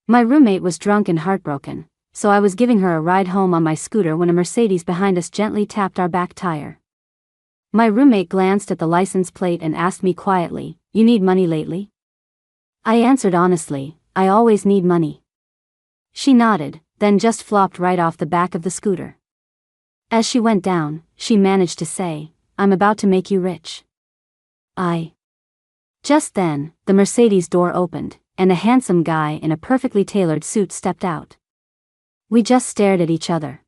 My roommate was drunk and heartbroken, so I was giving her a ride home on my scooter when a Mercedes behind us gently tapped our back tire. My roommate glanced at the license plate and asked me quietly, "You need money lately?" I answered honestly, "I always need money." She nodded, then just flopped right off the back of the scooter. As she went down, she managed to say, "I'm about to make you rich." Just then, the Mercedes door opened, and a handsome guy in a perfectly tailored suit stepped out. We just stared at each other.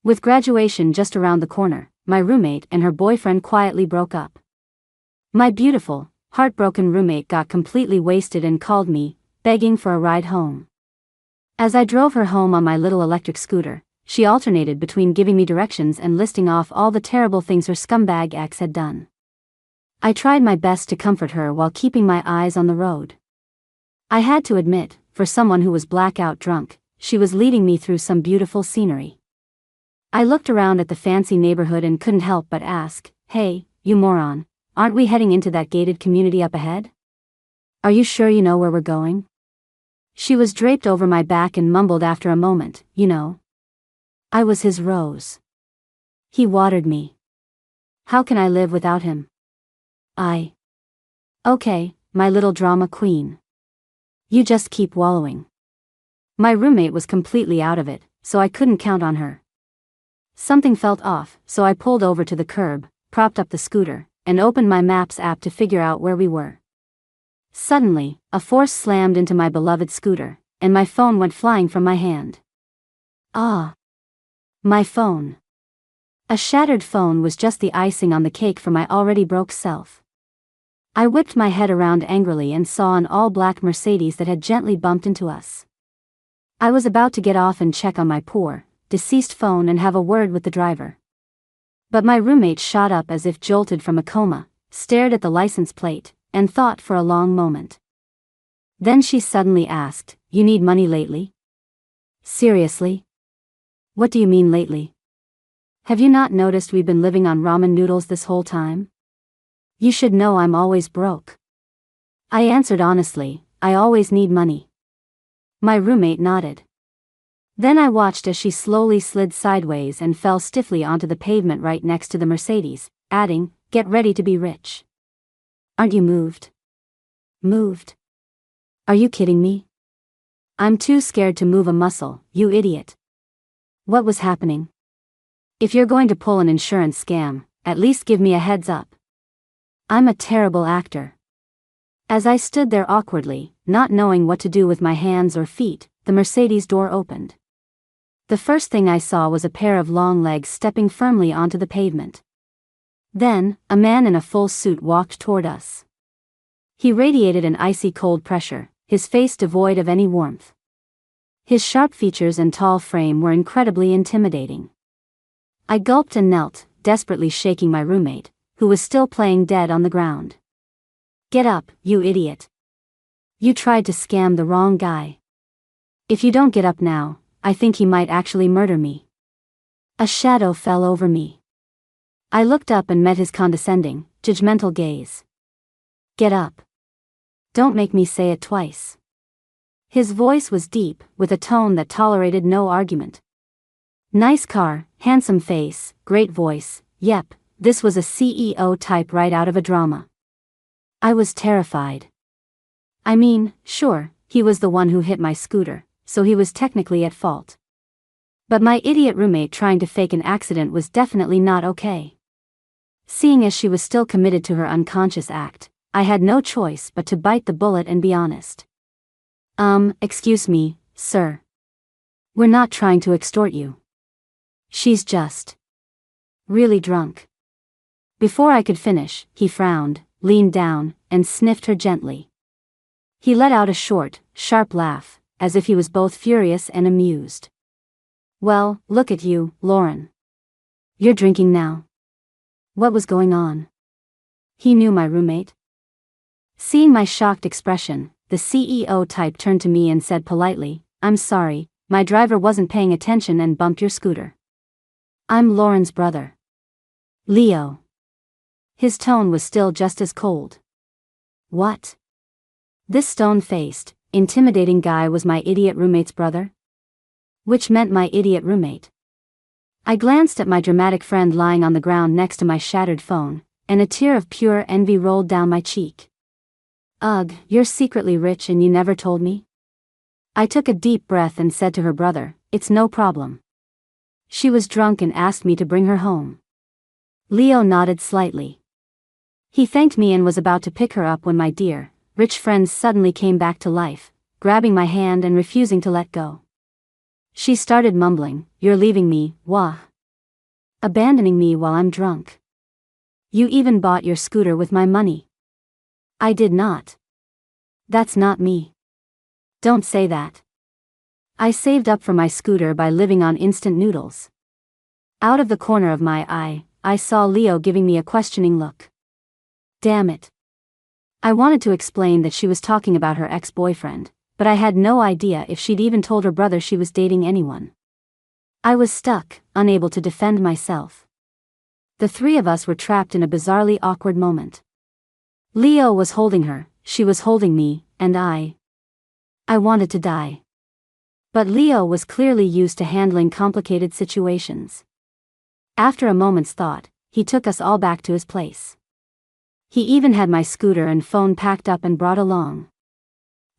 With graduation just around the corner, my roommate and her boyfriend quietly broke up. My beautiful, heartbroken roommate got completely wasted and called me, begging for a ride home. As I drove her home on my little electric scooter, she alternated between giving me directions and listing off all the terrible things her scumbag ex had done. I tried my best to comfort her while keeping my eyes on the road. I had to admit, for someone who was blackout drunk, she was leading me through some beautiful scenery. I looked around at the fancy neighborhood and couldn't help but ask, "Hey, you moron, aren't we heading into that gated community up ahead? Are you sure you know where we're going?" She was draped over my back and mumbled after a moment, "You know, I was his rose. He watered me. How can I live without him?" Okay, my little drama queen. You just keep wallowing." My roommate was completely out of it, so I couldn't count on her. Something felt off, so I pulled over to the curb, propped up the scooter, and opened my Maps app to figure out where we were. Suddenly, a force slammed into my beloved scooter, and my phone went flying from my hand. My phone. A shattered phone was just the icing on the cake for my already broke self. I whipped my head around angrily and saw an all-black Mercedes that had gently bumped into us. I was about to get off and check on my poor, deceased phone and have a word with the driver. But my roommate shot up as if jolted from a coma, stared at the license plate, and thought for a long moment. Then she suddenly asked, "You need money lately?" "Seriously? What do you mean lately? Have you not noticed we've been living on ramen noodles this whole time? You should know I'm always broke." I answered honestly, "I always need money." My roommate nodded. Then I watched as she slowly slid sideways and fell stiffly onto the pavement right next to the Mercedes, adding, "Get ready to be rich." "Aren't you moved?" "Moved? Are you kidding me? I'm too scared to move a muscle, you idiot." What was happening? If you're going to pull an insurance scam, at least give me a heads up. I'm a terrible actor. As I stood there awkwardly, not knowing what to do with my hands or feet, the Mercedes door opened. The first thing I saw was a pair of long legs stepping firmly onto the pavement. Then, a man in a full suit walked toward us. He radiated an icy cold pressure, his face devoid of any warmth. His sharp features and tall frame were incredibly intimidating. I gulped and knelt, desperately shaking my roommate, who was still playing dead on the ground. "Get up, you idiot. You tried to scam the wrong guy. If you don't get up now, I think he might actually murder me." A shadow fell over me. I looked up and met his condescending, judgmental gaze. "Get up. Don't make me say it twice." His voice was deep, with a tone that tolerated no argument. Nice car, handsome face, great voice, yep, this was a CEO type right out of a drama. I was terrified. I mean, sure, he was the one who hit my scooter, so he was technically at fault. But my idiot roommate trying to fake an accident was definitely not okay. Seeing as she was still committed to her unconscious act, I had no choice but to bite the bullet and be honest. Excuse me, sir. We're not trying to extort you. She's just really drunk." Before I could finish, he frowned, leaned down, and sniffed her gently. He let out a short, sharp laugh, as if he was both furious and amused. "Well, look at you, Lauren. You're drinking now. What was going on?" He knew my roommate. Seeing my shocked expression, the CEO type turned to me and said politely, "I'm sorry, my driver wasn't paying attention and bumped your scooter. I'm Lauren's brother. Leo." His tone was still just as cold. "What?" This stone-faced, intimidating guy was my idiot roommate's brother? Which meant my idiot roommate. I glanced at my dramatic friend lying on the ground next to my shattered phone, and a tear of pure envy rolled down my cheek. Ugh, you're secretly rich and you never told me? I took a deep breath and said to her brother, it's no problem. She was drunk and asked me to bring her home. Leo nodded slightly. He thanked me and was about to pick her up when my dear, rich friend suddenly came back to life, grabbing my hand and refusing to let go. She started mumbling, you're leaving me, wah. Abandoning me while I'm drunk. You even bought your scooter with my money. I did not. That's not me. Don't say that. I saved up for my scooter by living on instant noodles. Out of the corner of my eye, I saw Leo giving me a questioning look. Damn it. I wanted to explain that she was talking about her ex-boyfriend, but I had no idea if she'd even told her brother she was dating anyone. I was stuck, unable to defend myself. The three of us were trapped in a bizarrely awkward moment. Leo was holding her, she was holding me, and I wanted to die. But Leo was clearly used to handling complicated situations. After a moment's thought, he took us all back to his place. He even had my scooter and phone packed up and brought along.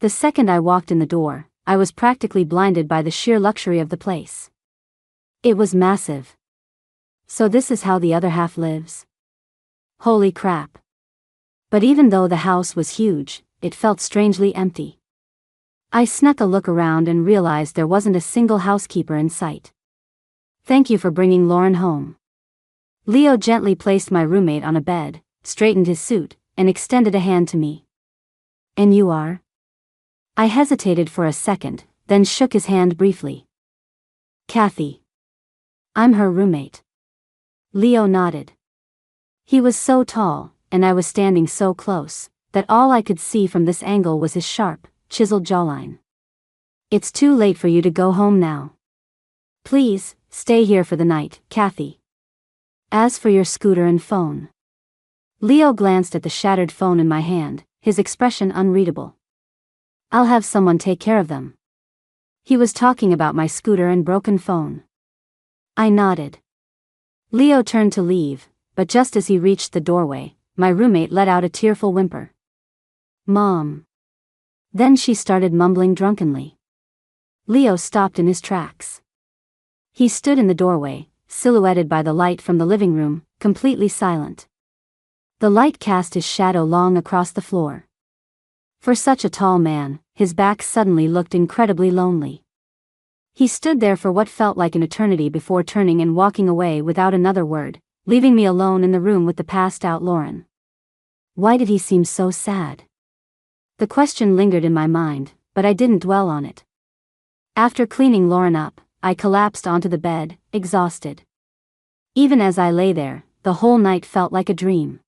The second I walked in the door, I was practically blinded by the sheer luxury of the place. It was massive. So this is how the other half lives? Holy crap. But even though the house was huge, it felt strangely empty. I snuck a look around and realized there wasn't a single housekeeper in sight. Thank you for bringing Lauren home. Leo gently placed my roommate on a bed, straightened his suit, and extended a hand to me. And you are? I hesitated for a second, then shook his hand briefly. Kathy. I'm her roommate. Leo nodded. He was so tall, and I was standing so close, that all I could see from this angle was his sharp, chiseled jawline. It's too late for you to go home now. Please, stay here for the night, Kathy. As for your scooter and phone. Leo glanced at the shattered phone in my hand, his expression unreadable. I'll have someone take care of them. He was talking about my scooter and broken phone. I nodded. Leo turned to leave, but just as he reached the doorway, my roommate let out a tearful whimper. Mom. Then she started mumbling drunkenly. Leo stopped in his tracks. He stood in the doorway, silhouetted by the light from the living room, completely silent. The light cast his shadow long across the floor. For such a tall man, his back suddenly looked incredibly lonely. He stood there for what felt like an eternity before turning and walking away without another word, leaving me alone in the room with the passed-out Lauren. Why did he seem so sad? The question lingered in my mind, but I didn't dwell on it. After cleaning Lauren up, I collapsed onto the bed, exhausted. Even as I lay there, the whole night felt like a dream.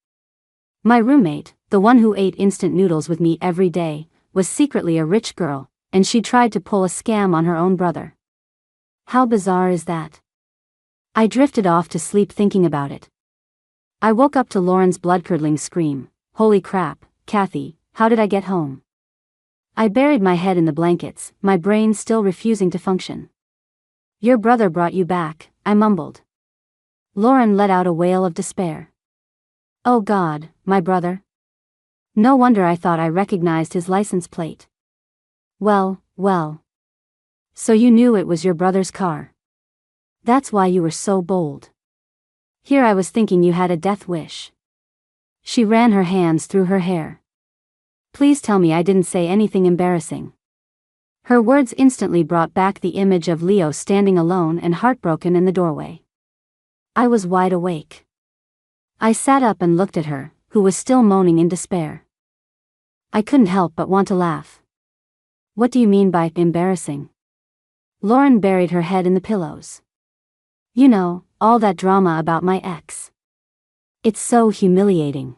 My roommate, the one who ate instant noodles with me every day, was secretly a rich girl, and she tried to pull a scam on her own brother. How bizarre is that? I drifted off to sleep thinking about it. I woke up to Lauren's blood-curdling scream, holy crap, Kathy, how did I get home? I buried my head in the blankets, my brain still refusing to function. Your brother brought you back, I mumbled. Lauren let out a wail of despair. Oh God, my brother? No wonder I thought I recognized his license plate. Well. So you knew it was your brother's car. That's why you were so bold. Here I was thinking you had a death wish. She ran her hands through her hair. Please tell me I didn't say anything embarrassing. Her words instantly brought back the image of Leo standing alone and heartbroken in the doorway. I was wide awake. I sat up and looked at her, who was still moaning in despair. I couldn't help but want to laugh. What do you mean by embarrassing? Lauren buried her head in the pillows. You know, all that drama about my ex. It's so humiliating.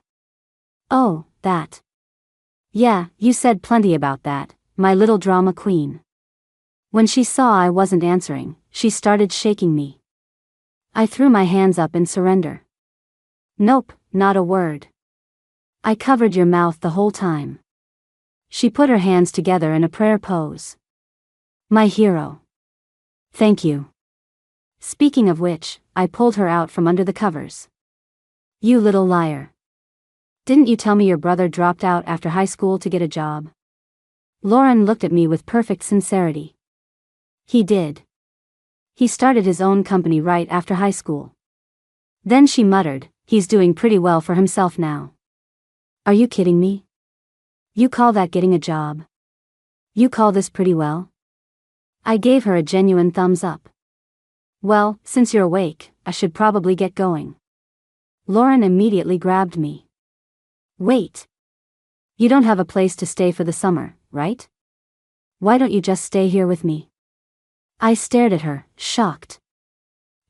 Oh, that. Yeah, you said plenty about that, my little drama queen. When she saw I wasn't answering, she started shaking me. I threw my hands up in surrender. Nope, not a word. I covered your mouth the whole time. She put her hands together in a prayer pose. My hero. Thank you. Speaking of which, I pulled her out from under the covers. You little liar. Didn't you tell me your brother dropped out after high school to get a job? Lauren looked at me with perfect sincerity. He did. He started his own company right after high school. Then she muttered, he's doing pretty well for himself now. Are you kidding me? You call that getting a job? You call this pretty well? I gave her a genuine thumbs up. Well, since you're awake, I should probably get going. Lauren immediately grabbed me. Wait. You don't have a place to stay for the summer, right? Why don't you just stay here with me? I stared at her, shocked.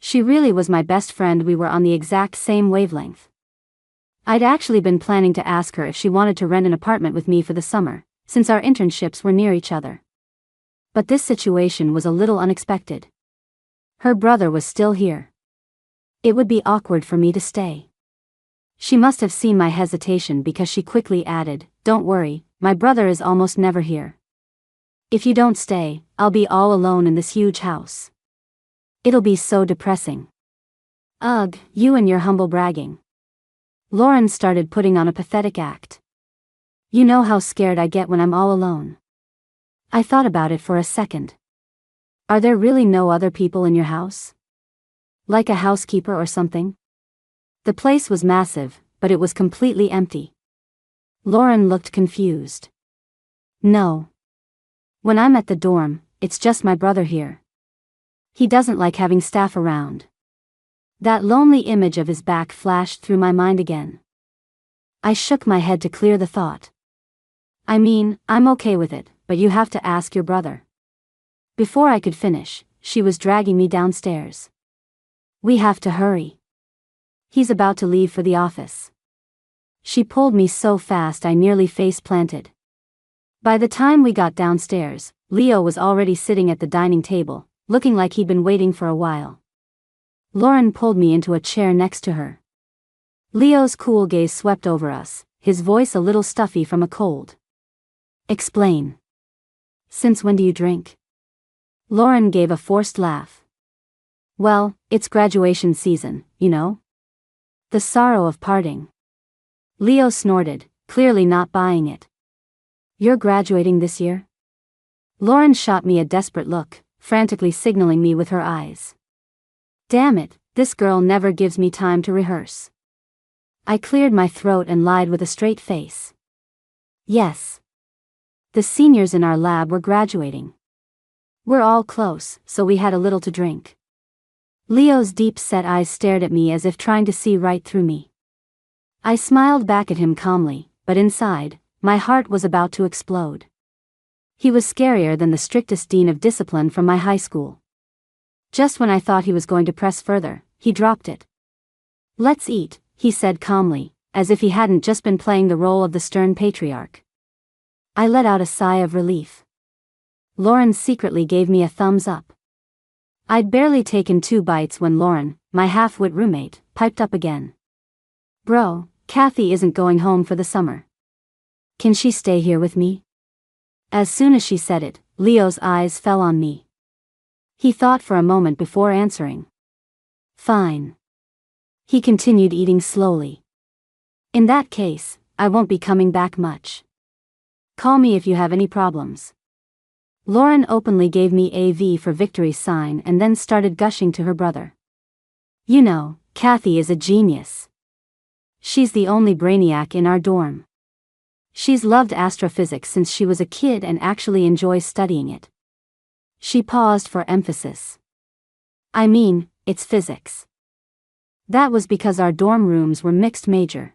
She really was my best friend. We were on the exact same wavelength. I'd actually been planning to ask her if she wanted to rent an apartment with me for the summer, since our internships were near each other. But this situation was a little unexpected. Her brother was still here. It would be awkward for me to stay. She must have seen my hesitation because she quickly added, "Don't worry, my brother is almost never here. If you don't stay, I'll be all alone in this huge house. It'll be so depressing." Ugh, you and your humble bragging. Lauren started putting on a pathetic act. You know how scared I get when I'm all alone. I thought about it for a second. Are there really no other people in your house? Like a housekeeper or something? The place was massive, but it was completely empty. Lauren looked confused. No. When I'm at the dorm, it's just my brother here. He doesn't like having staff around. That lonely image of his back flashed through my mind again. I shook my head to clear the thought. I mean, I'm okay with it, but you have to ask your brother. Before I could finish, she was dragging me downstairs. We have to hurry. He's about to leave for the office. She pulled me so fast I nearly face-planted. By the time we got downstairs, Leo was already sitting at the dining table, looking like he'd been waiting for a while. Lauren pulled me into a chair next to her. Leo's cool gaze swept over us, his voice a little stuffy from a cold. Explain. Since when do you drink? Lauren gave a forced laugh. Well, it's graduation season, you know? The sorrow of parting. Leo snorted, clearly not buying it. You're graduating this year? Lauren shot me a desperate look, frantically signaling me with her eyes. Damn it, this girl never gives me time to rehearse. I cleared my throat and lied with a straight face. Yes. The seniors in our lab were graduating. We're all close, so we had a little to drink. Leo's deep-set eyes stared at me as if trying to see right through me. I smiled back at him calmly, but inside, my heart was about to explode. He was scarier than the strictest dean of discipline from my high school. Just when I thought he was going to press further, he dropped it. Let's eat, he said calmly, as if he hadn't just been playing the role of the stern patriarch. I let out a sigh of relief. Lauren secretly gave me a thumbs up. I'd barely taken 2 bites when Lauren, my half-wit roommate, piped up again. Bro, Kathy isn't going home for the summer. Can she stay here with me? As soon as she said it, Leo's eyes fell on me. He thought for a moment before answering. Fine. He continued eating slowly. In that case, I won't be coming back much. Call me if you have any problems. Lauren openly gave me a V for victory sign and then started gushing to her brother. You know, Kathy is a genius. She's the only brainiac in our dorm. She's loved astrophysics since she was a kid and actually enjoys studying it. She paused for emphasis. I mean, it's physics. That was because our dorm rooms were mixed major.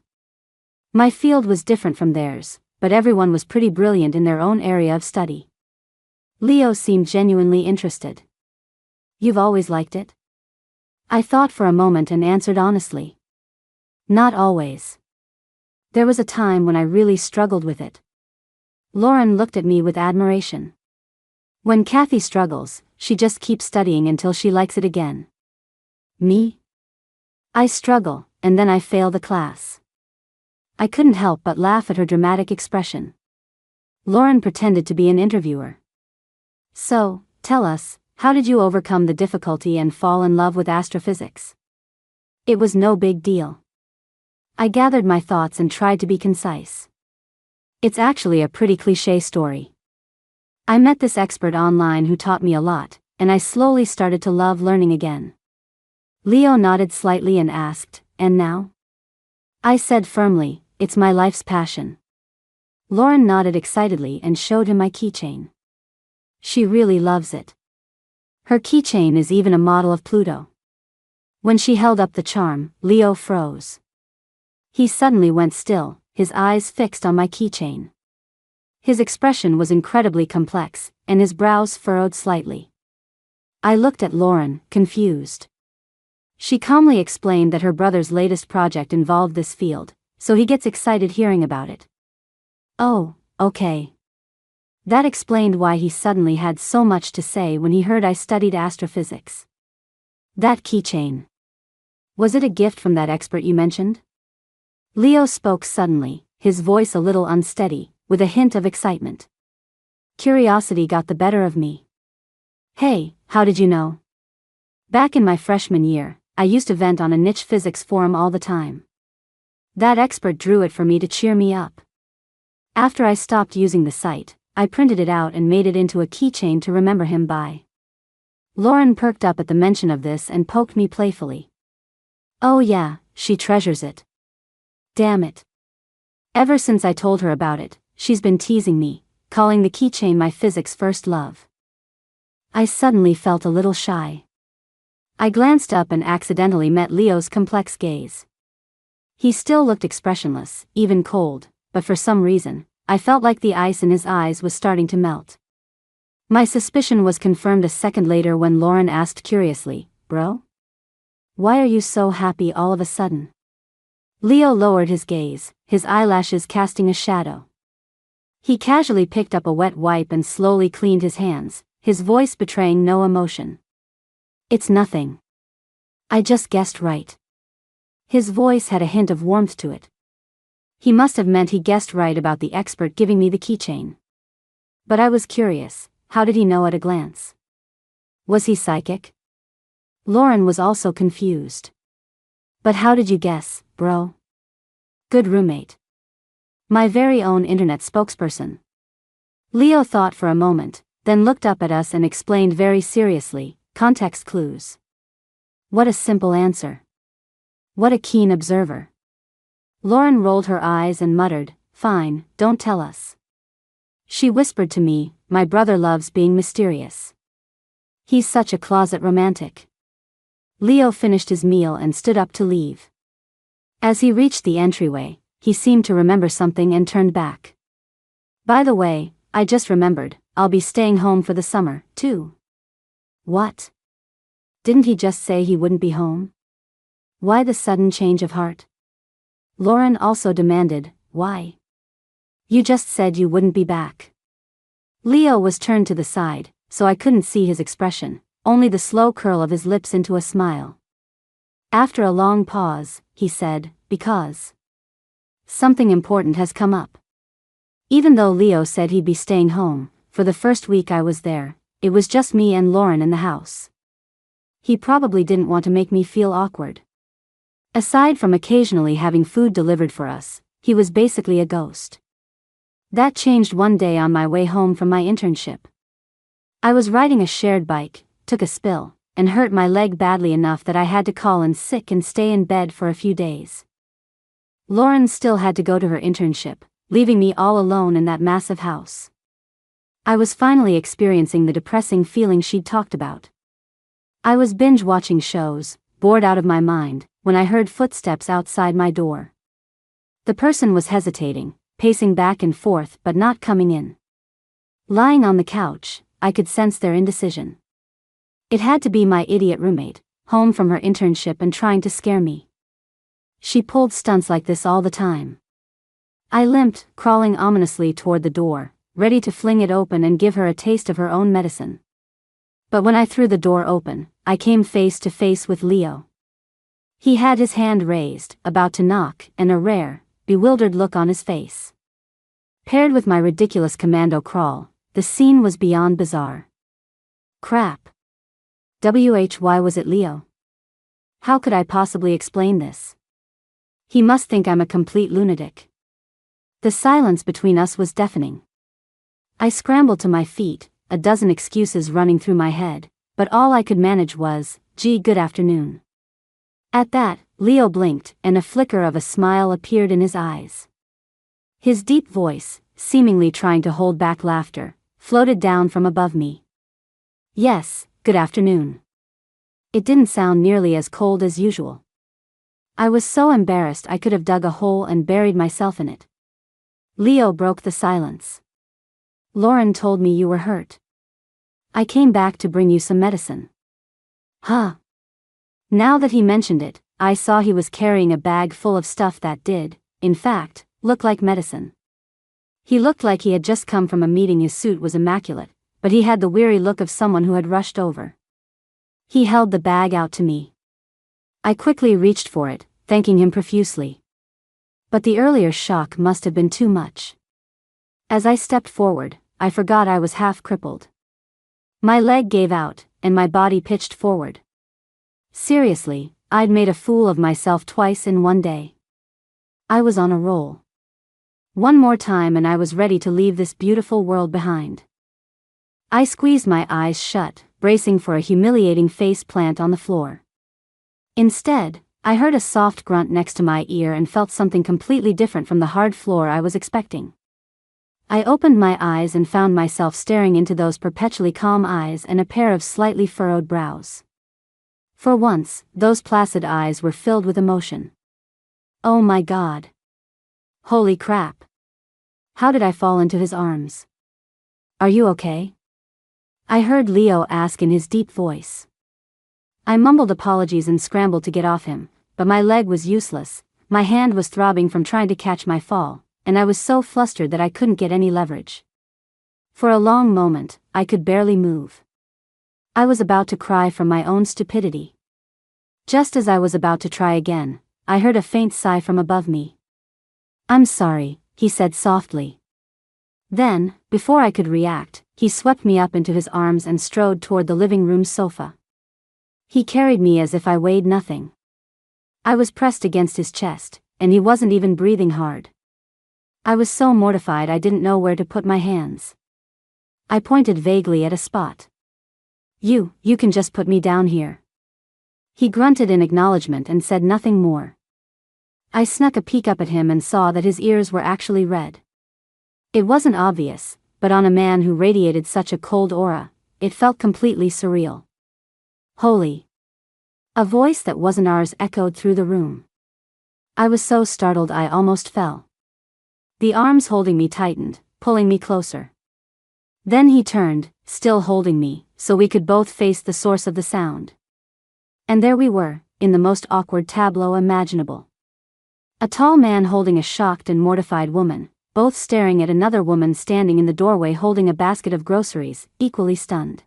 My field was different from theirs, but everyone was pretty brilliant in their own area of study. Leo seemed genuinely interested. You've always liked it? I thought for a moment and answered honestly. Not always. There was a time when I really struggled with it. Lauren looked at me with admiration. When Kathy struggles, she just keeps studying until she likes it again. Me? I struggle, and then I fail the class. I couldn't help but laugh at her dramatic expression. Lauren pretended to be an interviewer. So, tell us, how did you overcome the difficulty and fall in love with astrophysics? It was no big deal. I gathered my thoughts and tried to be concise. It's actually a pretty cliché story. I met this expert online who taught me a lot, and I slowly started to love learning again. Leo nodded slightly and asked, "And now?" I said firmly, "It's my life's passion." Lauren nodded excitedly and showed him my keychain. She really loves it. Her keychain is even a model of Pluto. When she held up the charm, Leo froze. He suddenly went still, his eyes fixed on my keychain. His expression was incredibly complex, and his brows furrowed slightly. I looked at Lauren, confused. She calmly explained that her brother's latest project involved this field, so he gets excited hearing about it. Oh, okay. That explained why he suddenly had so much to say when he heard I studied astrophysics. That keychain. Was it a gift from that expert you mentioned? Leo spoke suddenly, his voice a little unsteady, with a hint of excitement. Curiosity got the better of me. Hey, how did you know? Back in my freshman year, I used to vent on a niche physics forum all the time. That expert drew it for me to cheer me up. After I stopped using the site, I printed it out and made it into a keychain to remember him by. Lauren perked up at the mention of this and poked me playfully. Oh yeah, she treasures it. Damn it. Ever since I told her about it, she's been teasing me, calling the keychain my physics first love. I suddenly felt a little shy. I glanced up and accidentally met Leo's complex gaze. He still looked expressionless, even cold, but for some reason, I felt like the ice in his eyes was starting to melt. My suspicion was confirmed a second later when Lauren asked curiously, "Bro? Why are you so happy all of a sudden?" Leo lowered his gaze, his eyelashes casting a shadow. He casually picked up a wet wipe and slowly cleaned his hands, his voice betraying no emotion. "It's nothing. I just guessed right." His voice had a hint of warmth to it. He must have meant he guessed right about the expert giving me the keychain. But I was curious, how did he know at a glance? Was he psychic? Lauren was also confused. But how did you guess, bro? Good roommate. My very own internet spokesperson. Leo thought for a moment, then looked up at us and explained very seriously, context clues. What a simple answer. What a keen observer. Lauren rolled her eyes and muttered, "Fine, don't tell us." She whispered to me, "My brother loves being mysterious. He's such a closet romantic." Leo finished his meal and stood up to leave. As he reached the entryway, he seemed to remember something and turned back. "By the way, I just remembered, I'll be staying home for the summer, too." What? Didn't he just say he wouldn't be home? Why the sudden change of heart? Lauren also demanded, "Why? You just said you wouldn't be back." Leo was turned to the side, so I couldn't see his expression, only the slow curl of his lips into a smile. After a long pause, he said, "Because something important has come up." Even though Leo said he'd be staying home, for the first week I was there, it was just me and Lauren in the house. He probably didn't want to make me feel awkward. Aside from occasionally having food delivered for us, he was basically a ghost. That changed one day on my way home from my internship. I was riding a shared bike, took a spill, and hurt my leg badly enough that I had to call in sick and stay in bed for a few days. Lauren still had to go to her internship, leaving me all alone in that massive house. I was finally experiencing the depressing feeling she'd talked about. I was binge-watching shows, bored out of my mind, when I heard footsteps outside my door. The person was hesitating, pacing back and forth but not coming in. Lying on the couch, I could sense their indecision. It had to be my idiot roommate, home from her internship and trying to scare me. She pulled stunts like this all the time. I limped, crawling ominously toward the door, ready to fling it open and give her a taste of her own medicine. But when I threw the door open, I came face to face with Leo. He had his hand raised, about to knock, and a rare, bewildered look on his face. Paired with my ridiculous commando crawl, the scene was beyond bizarre. Crap. Why was it Leo? How could I possibly explain this? He must think I'm a complete lunatic. The silence between us was deafening. I scrambled to my feet, a dozen excuses running through my head, but all I could manage was, "Gee, good afternoon." At that, Leo blinked, and a flicker of a smile appeared in his eyes. His deep voice, seemingly trying to hold back laughter, floated down from above me. "Yes, good afternoon." It didn't sound nearly as cold as usual. I was so embarrassed I could have dug a hole and buried myself in it. Leo broke the silence. "Lauren told me you were hurt. I came back to bring you some medicine." Huh. Now that he mentioned it, I saw he was carrying a bag full of stuff that did, in fact, look like medicine. He looked like he had just come from a meeting. His suit was immaculate, but he had the weary look of someone who had rushed over. He held the bag out to me. I quickly reached for it, thanking him profusely. But the earlier shock must have been too much. As I stepped forward, I forgot I was half crippled. My leg gave out, and my body pitched forward. Seriously, I'd made a fool of myself twice in one day. I was on a roll. One more time and I was ready to leave this beautiful world behind. I squeezed my eyes shut, bracing for a humiliating face plant on the floor. Instead, I heard a soft grunt next to my ear and felt something completely different from the hard floor I was expecting. I opened my eyes and found myself staring into those perpetually calm eyes and a pair of slightly furrowed brows. For once, those placid eyes were filled with emotion. Oh my God. Holy crap. How did I fall into his arms? "Are you okay?" I heard Leo ask in his deep voice. I mumbled apologies and scrambled to get off him, but my leg was useless, my hand was throbbing from trying to catch my fall, and I was so flustered that I couldn't get any leverage. For a long moment, I could barely move. I was about to cry from my own stupidity. Just as I was about to try again, I heard a faint sigh from above me. "I'm sorry," he said softly. Then, before I could react, he swept me up into his arms and strode toward the living room sofa. He carried me as if I weighed nothing. I was pressed against his chest, and he wasn't even breathing hard. I was so mortified I didn't know where to put my hands. I pointed vaguely at a spot. You can just put me down here." He grunted in acknowledgement and said nothing more. I snuck a peek up at him and saw that his ears were actually red. It wasn't obvious, but on a man who radiated such a cold aura, it felt completely surreal. "Holy." A voice that wasn't ours echoed through the room. I was so startled I almost fell. The arms holding me tightened, pulling me closer. Then he turned, still holding me, so we could both face the source of the sound. And there we were, in the most awkward tableau imaginable. A tall man holding a shocked and mortified woman, both staring at another woman standing in the doorway holding a basket of groceries, equally stunned.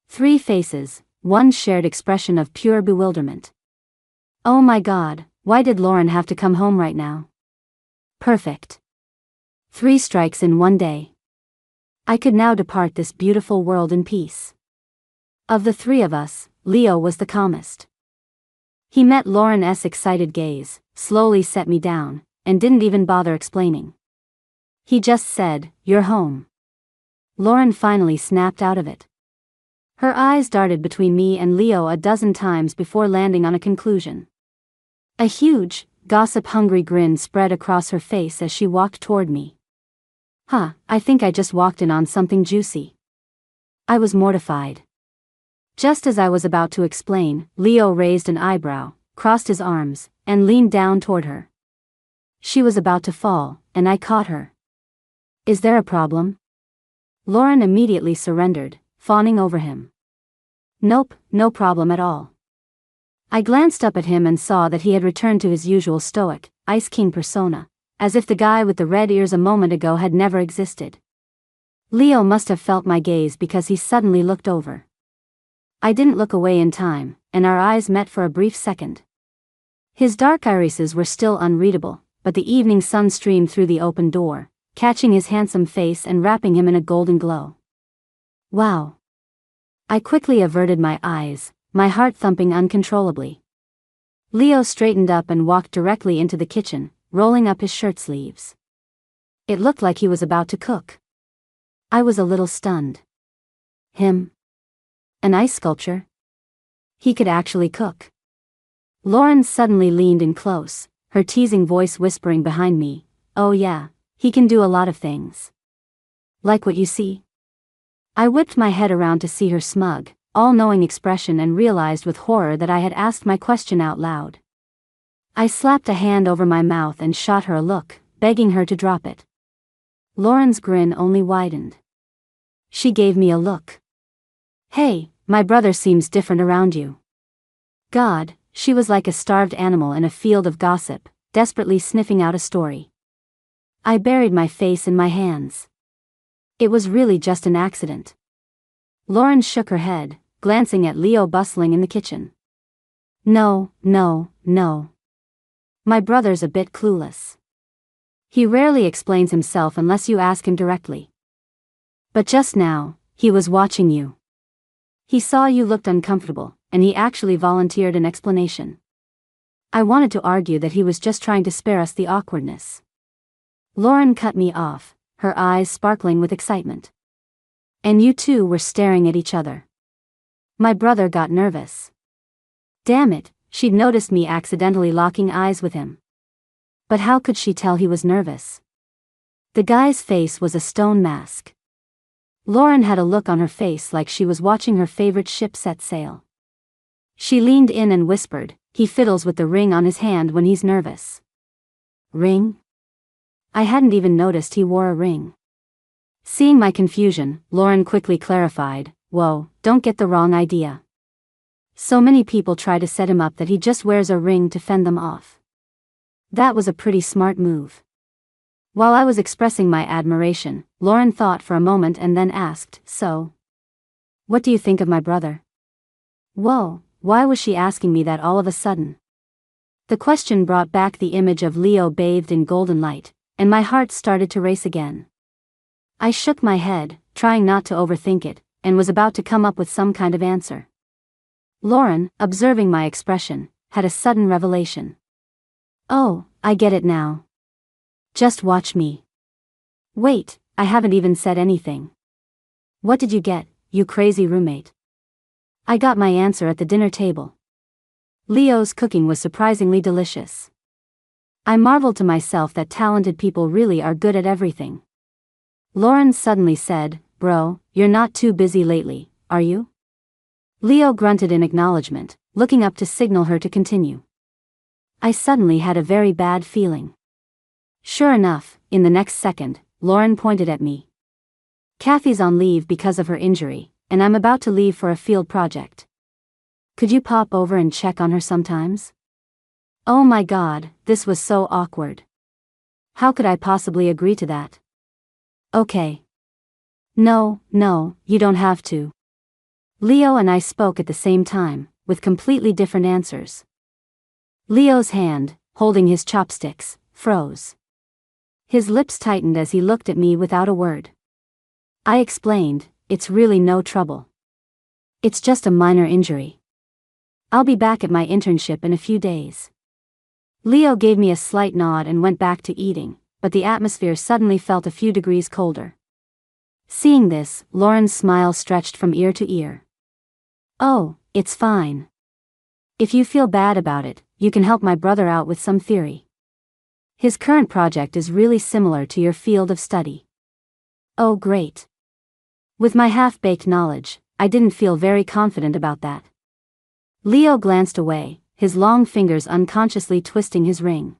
Three faces, one shared expression of pure bewilderment. Oh my God, why did Lauren have to come home right now? Perfect. 3 strikes in one day. I could now depart this beautiful world in peace. Of the three of us, Leo was the calmest. He met Lauren's excited gaze, slowly set me down, and didn't even bother explaining. He just said, "You're home." Lauren finally snapped out of it. Her eyes darted between me and Leo a dozen times before landing on a conclusion. A huge, gossip-hungry grin spread across her face as she walked toward me. I think I just walked in on something juicy. I was mortified. Just as I was about to explain, Leo raised an eyebrow, crossed his arms, and leaned down toward her. She was about to fall, and I caught her. "Is there a problem?" Lauren immediately surrendered, fawning over him. "Nope, no problem at all." I glanced up at him and saw that he had returned to his usual stoic, Ice King persona, as if the guy with the red ears a moment ago had never existed. Leo must have felt my gaze because he suddenly looked over. I didn't look away in time, and our eyes met for a brief second. His dark irises were still unreadable, but the evening sun streamed through the open door, catching his handsome face and wrapping him in a golden glow. Wow. I quickly averted my eyes, my heart thumping uncontrollably. Leo straightened up and walked directly into the kitchen, rolling up his shirt sleeves. It looked like he was about to cook. I was a little stunned. Him? An ice sculpture? He could actually cook. Lauren suddenly leaned in close, her teasing voice whispering behind me, "Oh yeah, he can do a lot of things. Like what you see?" I whipped my head around to see her smug, all-knowing expression and realized with horror that I had asked my question out loud. I slapped a hand over my mouth and shot her a look, begging her to drop it. Lauren's grin only widened. She gave me a look. "Hey, my brother seems different around you." God, she was like a starved animal in a field of gossip, desperately sniffing out a story. I buried my face in my hands. It was really just an accident. Lauren shook her head, glancing at Leo bustling in the kitchen. No. My brother's a bit clueless. He rarely explains himself unless you ask him directly. But just now, he was watching you. He saw you looked uncomfortable, and he actually volunteered an explanation. I wanted to argue that he was just trying to spare us the awkwardness. Lauren cut me off, her eyes sparkling with excitement. And you two were staring at each other. My brother got nervous. Damn it, she'd noticed me accidentally locking eyes with him. But how could she tell he was nervous? The guy's face was a stone mask. Lauren had a look on her face like she was watching her favorite ship set sail. She leaned in and whispered, "He fiddles with the ring on his hand when he's nervous." Ring? I hadn't even noticed he wore a ring. Seeing my confusion, Lauren quickly clarified, "Whoa, don't get the wrong idea. So many people try to set him up that he just wears a ring to fend them off." That was a pretty smart move. While I was expressing my admiration, Lauren thought for a moment and then asked, "So, what do you think of my brother?" Whoa, why was she asking me that all of a sudden? The question brought back the image of Leo bathed in golden light, and my heart started to race again. I shook my head, trying not to overthink it, and was about to come up with some kind of answer. Lauren, observing my expression, had a sudden revelation. "Oh, I get it now. Just watch me." "Wait, I haven't even said anything." "What did you get, you crazy roommate?" I got my answer at the dinner table. Leo's cooking was surprisingly delicious. I marveled to myself that talented people really are good at everything. Lauren suddenly said, "Bro, you're not too busy lately, are you?" Leo grunted in acknowledgement, looking up to signal her to continue. I suddenly had a very bad feeling. Sure enough, in the next second, Lauren pointed at me. "Kathy's on leave because of her injury, and I'm about to leave for a field project. Could you pop over and check on her sometimes?" Oh my God, this was so awkward. How could I possibly agree to that? "Okay." No, you don't have to." Leo and I spoke at the same time, with completely different answers. Leo's hand, holding his chopsticks, froze. His lips tightened as he looked at me without a word. I explained, "It's really no trouble. It's just a minor injury. I'll be back at my internship in a few days." Leo gave me a slight nod and went back to eating, but the atmosphere suddenly felt a few degrees colder. Seeing this, Lauren's smile stretched from ear to ear. "Oh, it's fine. If you feel bad about it, you can help my brother out with some theory. His current project is really similar to your field of study." Oh great. With my half-baked knowledge, I didn't feel very confident about that. Leo glanced away, his long fingers unconsciously twisting his ring.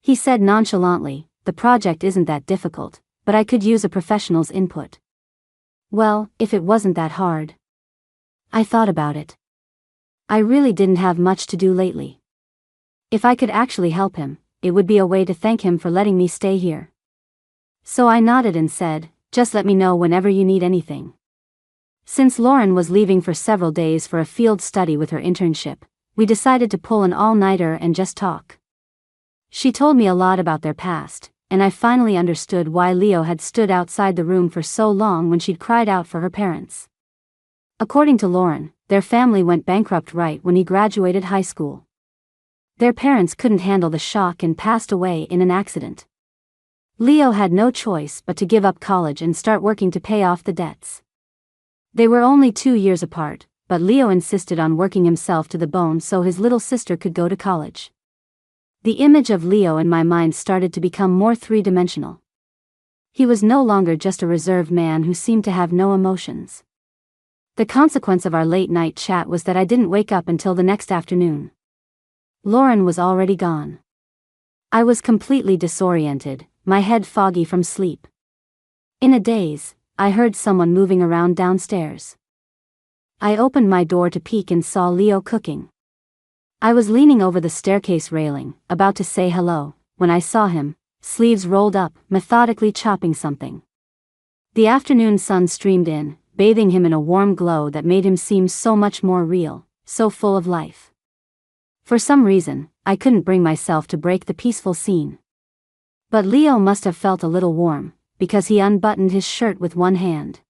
He said nonchalantly, "The project isn't that difficult, but I could use a professional's input." Well, if it wasn't that hard. I thought about it. I really didn't have much to do lately. If I could actually help him, it would be a way to thank him for letting me stay here. So I nodded and said, "Just let me know whenever you need anything." Since Lauren was leaving for several days for a field study with her internship, we decided to pull an all-nighter and just talk. She told me a lot about their past, and I finally understood why Leo had stood outside the room for so long when she'd cried out for her parents. According to Lauren, their family went bankrupt right when he graduated high school. Their parents couldn't handle the shock and passed away in an accident. Leo had no choice but to give up college and start working to pay off the debts. They were only 2 years apart, but Leo insisted on working himself to the bone so his little sister could go to college. The image of Leo in my mind started to become more three-dimensional. He was no longer just a reserved man who seemed to have no emotions. The consequence of our late-night chat was that I didn't wake up until the next afternoon. Lauren was already gone. I was completely disoriented, my head foggy from sleep. In a daze, I heard someone moving around downstairs. I opened my door to peek and saw Leo cooking. I was leaning over the staircase railing, about to say hello, when I saw him, sleeves rolled up, methodically chopping something. The afternoon sun streamed in, bathing him in a warm glow that made him seem so much more real, so full of life. For some reason, I couldn't bring myself to break the peaceful scene. But Leo must have felt a little warm, because he unbuttoned his shirt with one hand.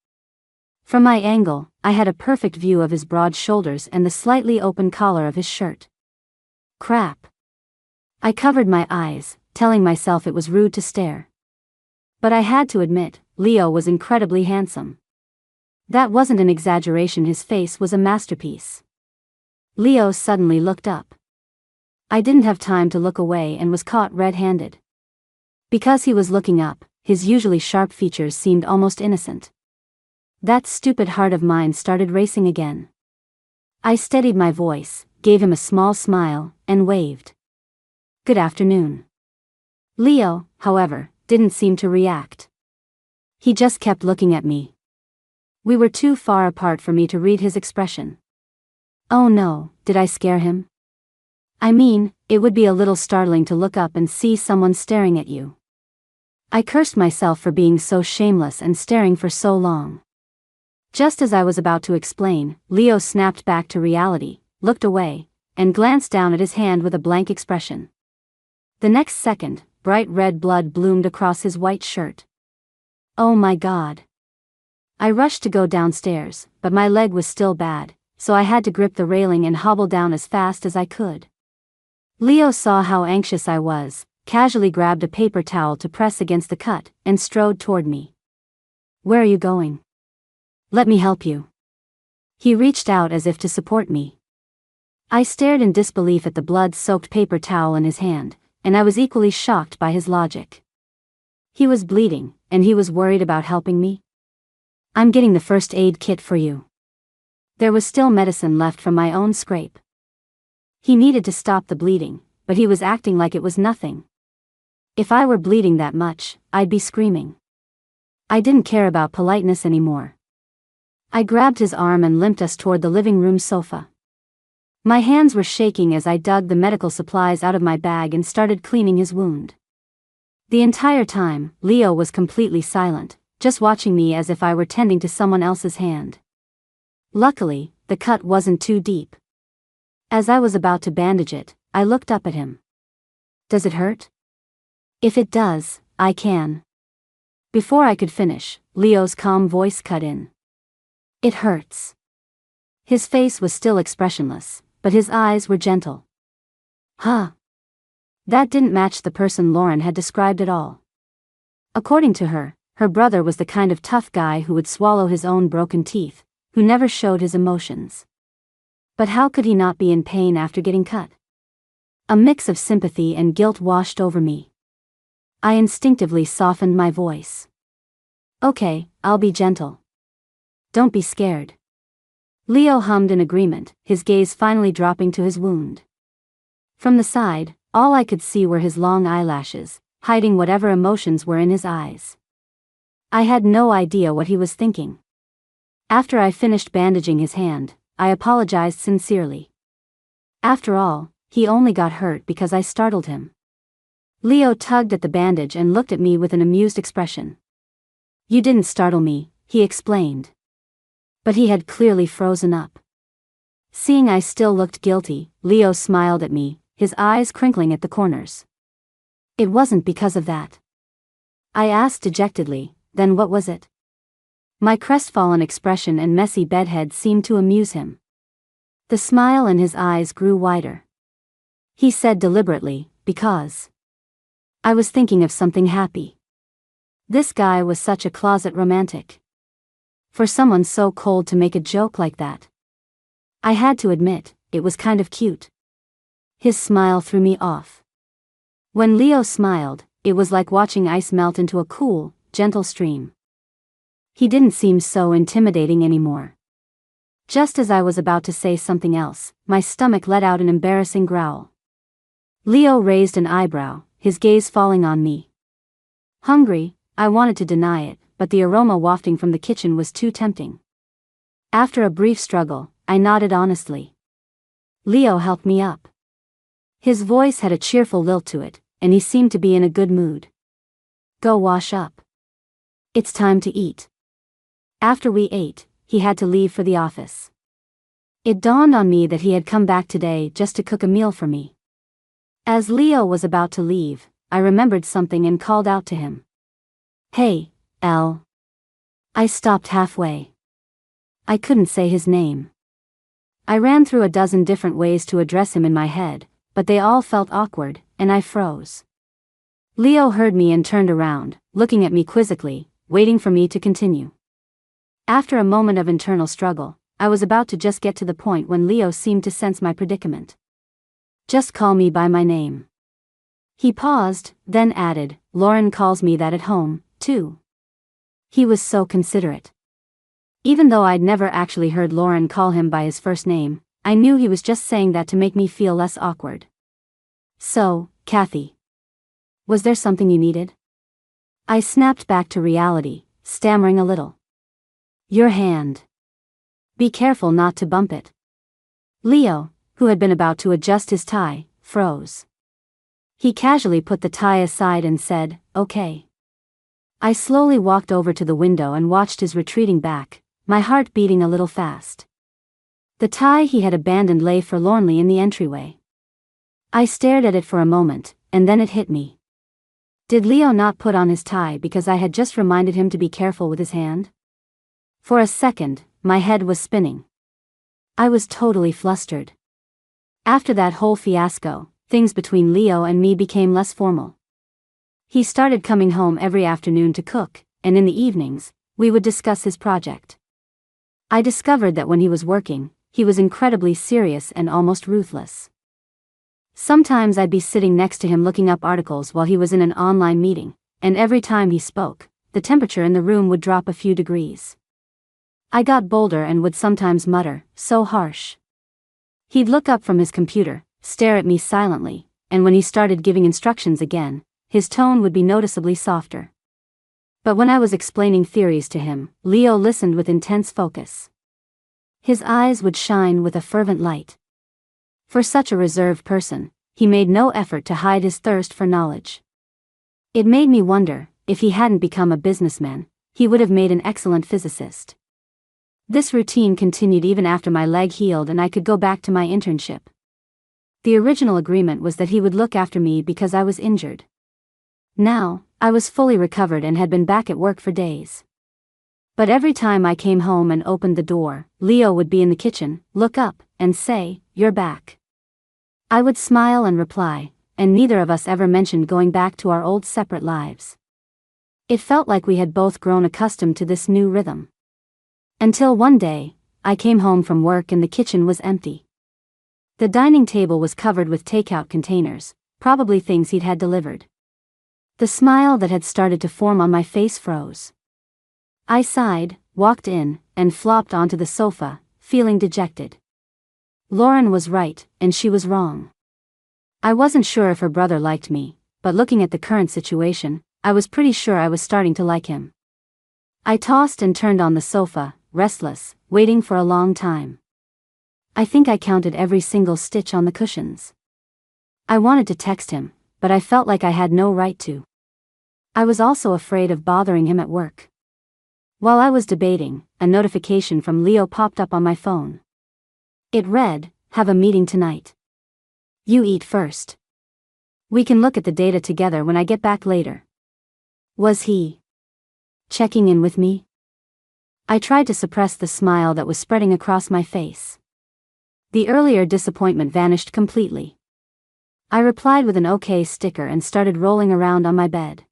From my angle, I had a perfect view of his broad shoulders and the slightly open collar of his shirt. Crap. I covered my eyes, telling myself it was rude to stare. But I had to admit, Leo was incredibly handsome. That wasn't an exaggeration, his face was a masterpiece. Leo suddenly looked up. I didn't have time to look away and was caught red-handed. Because he was looking up, his usually sharp features seemed almost innocent. That stupid heart of mine started racing again. I steadied my voice, gave him a small smile, and waved. Good afternoon. Leo, however, didn't seem to react. He just kept looking at me. We were too far apart for me to read his expression. Oh no, did I scare him? I mean, it would be a little startling to look up and see someone staring at you. I cursed myself for being so shameless and staring for so long. Just as I was about to explain, Leo snapped back to reality, looked away, and glanced down at his hand with a blank expression. The next second, bright red blood bloomed across his white shirt. Oh my God. I rushed to go downstairs, but my leg was still bad, so I had to grip the railing and hobble down as fast as I could. Leo saw how anxious I was, casually grabbed a paper towel to press against the cut, and strode toward me. Where are you going? Let me help you. He reached out as if to support me. I stared in disbelief at the blood-soaked paper towel in his hand, and I was equally shocked by his logic. He was bleeding, and he was worried about helping me? I'm getting the first aid kit for you. There was still medicine left from my own scrape. He needed to stop the bleeding, but he was acting like it was nothing. If I were bleeding that much, I'd be screaming. I didn't care about politeness anymore. I grabbed his arm and limped us toward the living room sofa. My hands were shaking as I dug the medical supplies out of my bag and started cleaning his wound. The entire time, Leo was completely silent, just watching me as if I were tending to someone else's hand. Luckily, the cut wasn't too deep. As I was about to bandage it, I looked up at him. Does it hurt? If it does, I can. Before I could finish, Leo's calm voice cut in. It hurts. His face was still expressionless, but his eyes were gentle. Huh. That didn't match the person Lauren had described at all. According to her, her brother was the kind of tough guy who would swallow his own broken teeth, who never showed his emotions. But how could he not be in pain after getting cut? A mix of sympathy and guilt washed over me. I instinctively softened my voice. Okay, I'll be gentle. Don't be scared. Leo hummed in agreement, his gaze finally dropping to his wound. From the side, all I could see were his long eyelashes, hiding whatever emotions were in his eyes. I had no idea what he was thinking. After I finished bandaging his hand, I apologized sincerely. After all, he only got hurt because I startled him. Leo tugged at the bandage and looked at me with an amused expression. You didn't startle me, he explained. But he had clearly frozen up. Seeing I still looked guilty, Leo smiled at me, his eyes crinkling at the corners. It wasn't because of that. I asked dejectedly, then what was it? My crestfallen expression and messy bedhead seemed to amuse him. The smile in his eyes grew wider. He said deliberately, because I was thinking of something happy. This guy was such a closet romantic. For someone so cold to make a joke like that. I had to admit, it was kind of cute. His smile threw me off. When Leo smiled, it was like watching ice melt into a cool, gentle stream. He didn't seem so intimidating anymore. Just as I was about to say something else, my stomach let out an embarrassing growl. Leo raised an eyebrow, his gaze falling on me. Hungry, I wanted to deny it, but the aroma wafting from the kitchen was too tempting. After a brief struggle, I nodded honestly. Leo helped me up. His voice had a cheerful lilt to it, and he seemed to be in a good mood. Go wash up. It's time to eat. After we ate, he had to leave for the office. It dawned on me that he had come back today just to cook a meal for me. As Leo was about to leave, I remembered something and called out to him. Hey, L. I stopped halfway. I couldn't say his name. I ran through a dozen different ways to address him in my head, but they all felt awkward, and I froze. Leo heard me and turned around, looking at me quizzically, waiting for me to continue. After a moment of internal struggle, I was about to just get to the point when Leo seemed to sense my predicament. Just call me by my name. He paused, then added, Lauren calls me that at home, too. He was so considerate. Even though I'd never actually heard Lauren call him by his first name, I knew he was just saying that to make me feel less awkward. So, Kathy. Was there something you needed? I snapped back to reality, stammering a little. Your hand. Be careful not to bump it. Leo, who had been about to adjust his tie, froze. He casually put the tie aside and said, okay. I slowly walked over to the window and watched his retreating back, my heart beating a little fast. The tie he had abandoned lay forlornly in the entryway. I stared at it for a moment, and then it hit me. Did Leo not put on his tie because I had just reminded him to be careful with his hand? For a second, my head was spinning. I was totally flustered. After that whole fiasco, things between Leo and me became less formal. He started coming home every afternoon to cook, and in the evenings, we would discuss his project. I discovered that when he was working, he was incredibly serious and almost ruthless. Sometimes I'd be sitting next to him looking up articles while he was in an online meeting, and every time he spoke, the temperature in the room would drop a few degrees. I got bolder and would sometimes mutter, so harsh. He'd look up from his computer, stare at me silently, and when he started giving instructions again, his tone would be noticeably softer. But when I was explaining theories to him, Leo listened with intense focus. His eyes would shine with a fervent light. For such a reserved person, he made no effort to hide his thirst for knowledge. It made me wonder, if he hadn't become a businessman, he would have made an excellent physicist. This routine continued even after my leg healed and I could go back to my internship. The original agreement was that he would look after me because I was injured. Now, I was fully recovered and had been back at work for days. But every time I came home and opened the door, Leo would be in the kitchen, look up, and say, "You're back." I would smile and reply, and neither of us ever mentioned going back to our old separate lives. It felt like we had both grown accustomed to this new rhythm. Until one day, I came home from work and the kitchen was empty. The dining table was covered with takeout containers, probably things he'd had delivered. The smile that had started to form on my face froze. I sighed, walked in, and flopped onto the sofa, feeling dejected. Lauren was right, and she was wrong. I wasn't sure if her brother liked me, but looking at the current situation, I was pretty sure I was starting to like him. I tossed and turned on the sofa, restless, waiting for a long time. I think I counted every single stitch on the cushions. I wanted to text him, but I felt like I had no right to. I was also afraid of bothering him at work. While I was debating, a notification from Leo popped up on my phone. It read, "Have a meeting tonight. You eat first. We can look at the data together when I get back later." Was he checking in with me? I tried to suppress the smile that was spreading across my face. The earlier disappointment vanished completely. I replied with an okay sticker and started rolling around on my bed.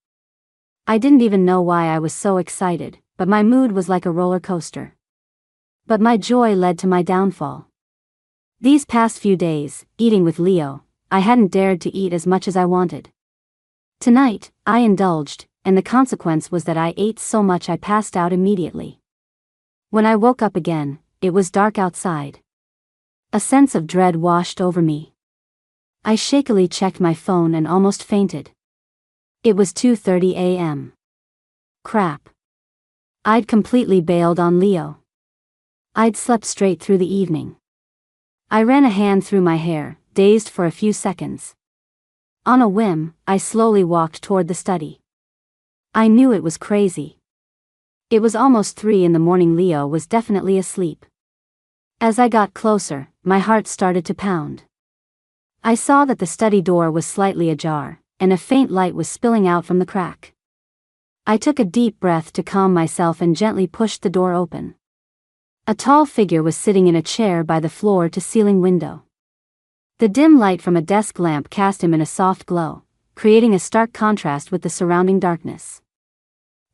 I didn't even know why I was so excited, but my mood was like a roller coaster. But my joy led to my downfall. These past few days, eating with Leo, I hadn't dared to eat as much as I wanted. Tonight, I indulged, and the consequence was that I ate so much I passed out immediately. When I woke up again, it was dark outside. A sense of dread washed over me. I shakily checked my phone and almost fainted. It was 2:30 a.m. Crap. I'd completely bailed on Leo. I'd slept straight through the evening. I ran a hand through my hair, dazed for a few seconds. On a whim, I slowly walked toward the study. I knew it was crazy. It was almost 3 in the morning. Leo was definitely asleep. As I got closer, my heart started to pound. I saw that the study door was slightly ajar, and a faint light was spilling out from the crack. I took a deep breath to calm myself and gently pushed the door open. A tall figure was sitting in a chair by the floor-to-ceiling window. The dim light from a desk lamp cast him in a soft glow, creating a stark contrast with the surrounding darkness.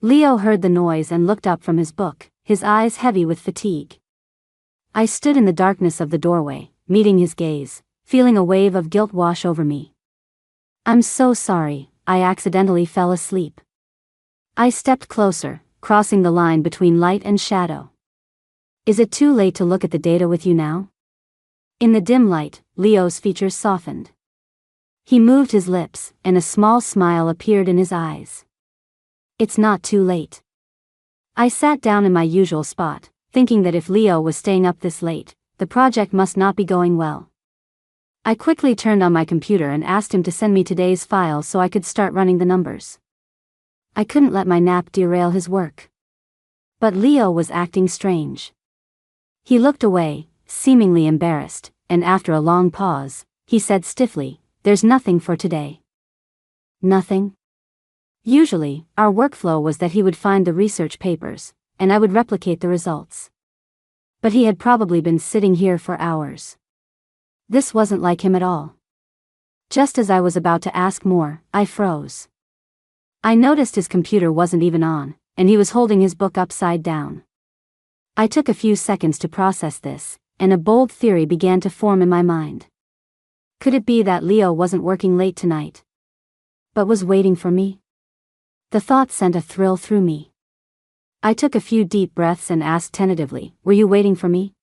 Leo heard the noise and looked up from his book, his eyes heavy with fatigue. I stood in the darkness of the doorway, meeting his gaze, feeling a wave of guilt wash over me. "I'm so sorry, I accidentally fell asleep." I stepped closer, crossing the line between light and shadow. "Is it too late to look at the data with you now?" In the dim light, Leo's features softened. He moved his lips, and a small smile appeared in his eyes. "It's not too late." I sat down in my usual spot, thinking that if Leo was staying up this late, the project must not be going well. I quickly turned on my computer and asked him to send me today's file so I could start running the numbers. I couldn't let my nap derail his work. But Leo was acting strange. He looked away, seemingly embarrassed, and after a long pause, he said stiffly, "There's nothing for today." Nothing? Usually, our workflow was that he would find the research papers, and I would replicate the results. But he had probably been sitting here for hours. This wasn't like him at all. Just as I was about to ask more, I froze. I noticed his computer wasn't even on, and he was holding his book upside down. I took a few seconds to process this, and a bold theory began to form in my mind. Could it be that Leo wasn't working late tonight, but was waiting for me? The thought sent a thrill through me. I took a few deep breaths and asked tentatively, "Were you waiting for me?"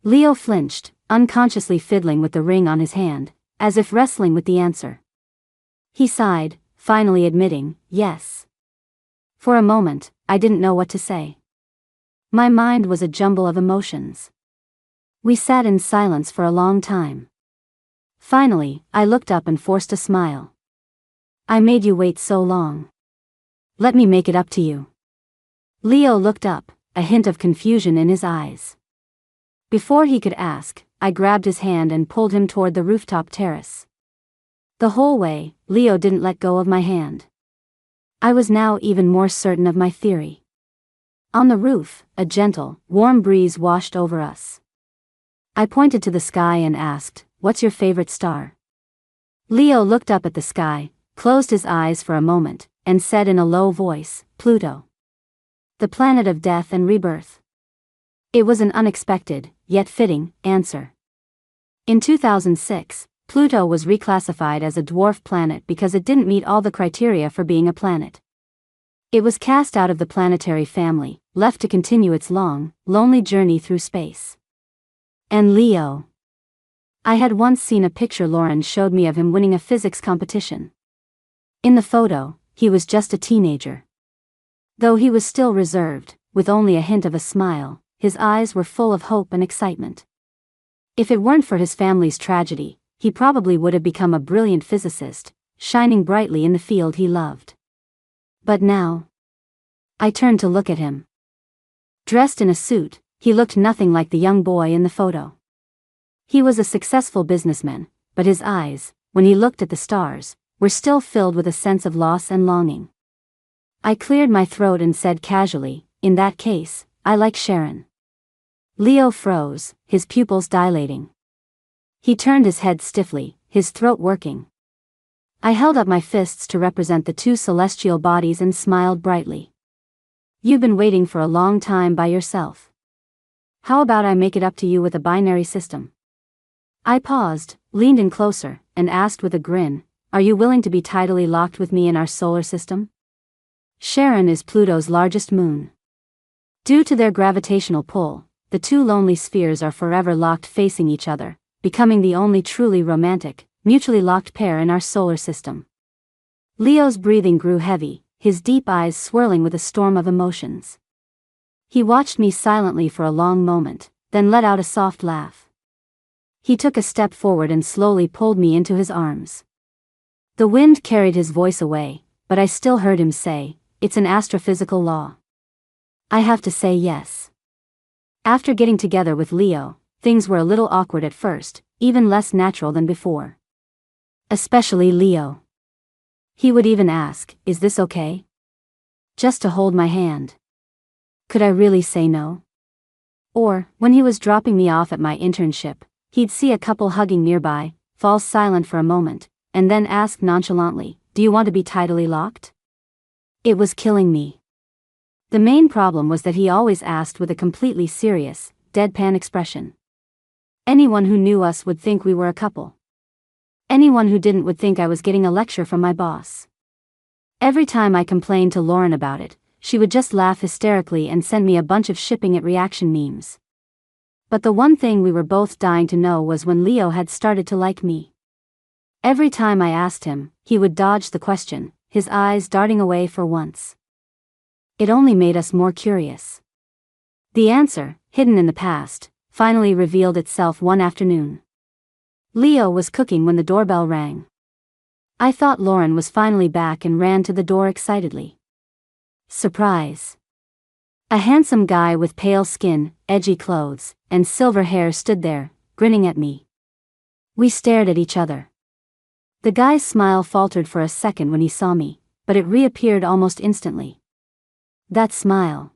Leo flinched, unconsciously fiddling with the ring on his hand, as if wrestling with the answer. He sighed, finally admitting, "Yes." For a moment, I didn't know what to say. My mind was a jumble of emotions. We sat in silence for a long time. Finally, I looked up and forced a smile. "I made you wait so long. Let me make it up to you." Leo looked up, a hint of confusion in his eyes. Before he could ask, I grabbed his hand and pulled him toward the rooftop terrace. The whole way, Leo didn't let go of my hand. I was now even more certain of my theory. On the roof, a gentle, warm breeze washed over us. I pointed to the sky and asked, "What's your favorite star?" Leo looked up at the sky, closed his eyes for a moment, and said in a low voice, "Pluto. The planet of death and rebirth." It was an unexpected, yet fitting, answer. In 2006, Pluto was reclassified as a dwarf planet because it didn't meet all the criteria for being a planet. It was cast out of the planetary family, left to continue its long, lonely journey through space. And Leo. I had once seen a picture Lauren showed me of him winning a physics competition. In the photo, he was just a teenager. Though he was still reserved, with only a hint of a smile, his eyes were full of hope and excitement. If it weren't for his family's tragedy, he probably would have become a brilliant physicist, shining brightly in the field he loved. But now, I turned to look at him. Dressed in a suit, he looked nothing like the young boy in the photo. He was a successful businessman, but his eyes, when he looked at the stars, were still filled with a sense of loss and longing. I cleared my throat and said casually, in that case, I like Sharon. Leo froze, his pupils dilating. He turned his head stiffly, his throat working. I held up my fists to represent the two celestial bodies and smiled brightly. You've been waiting for a long time by yourself. How about I make it up to you with a binary system? I paused, leaned in closer, and asked with a grin, are you willing to be tidally locked with me in our solar system? Charon is Pluto's largest moon. Due to their gravitational pull, the two lonely spheres are forever locked facing each other, becoming the only truly romantic, mutually locked pair in our solar system. Leo's breathing grew heavy, his deep eyes swirling with a storm of emotions. He watched me silently for a long moment, then let out a soft laugh. He took a step forward and slowly pulled me into his arms. The wind carried his voice away, but I still heard him say, it's an astrophysical law. I have to say yes. After getting together with Leo, things were a little awkward at first, even less natural than before. Especially Leo. He would even ask, is this okay? Just to hold my hand. Could I really say no? Or, when he was dropping me off at my internship, he'd see a couple hugging nearby, fall silent for a moment, and then ask nonchalantly, do you want to be tidally locked? It was killing me. The main problem was that he always asked with a completely serious, deadpan expression. Anyone who knew us would think we were a couple. Anyone who didn't would think I was getting a lecture from my boss. Every time I complained to Lauren about it, she would just laugh hysterically and send me a bunch of shipping it reaction memes. But the one thing we were both dying to know was when Leo had started to like me. Every time I asked him, he would dodge the question, his eyes darting away for once. It only made us more curious. The answer, hidden in the past, finally revealed itself one afternoon. Leo was cooking when the doorbell rang. I thought Lauren was finally back and ran to the door excitedly. Surprise! A handsome guy with pale skin, edgy clothes, and silver hair stood there, grinning at me. We stared at each other. The guy's smile faltered for a second when he saw me, but it reappeared almost instantly. That smile.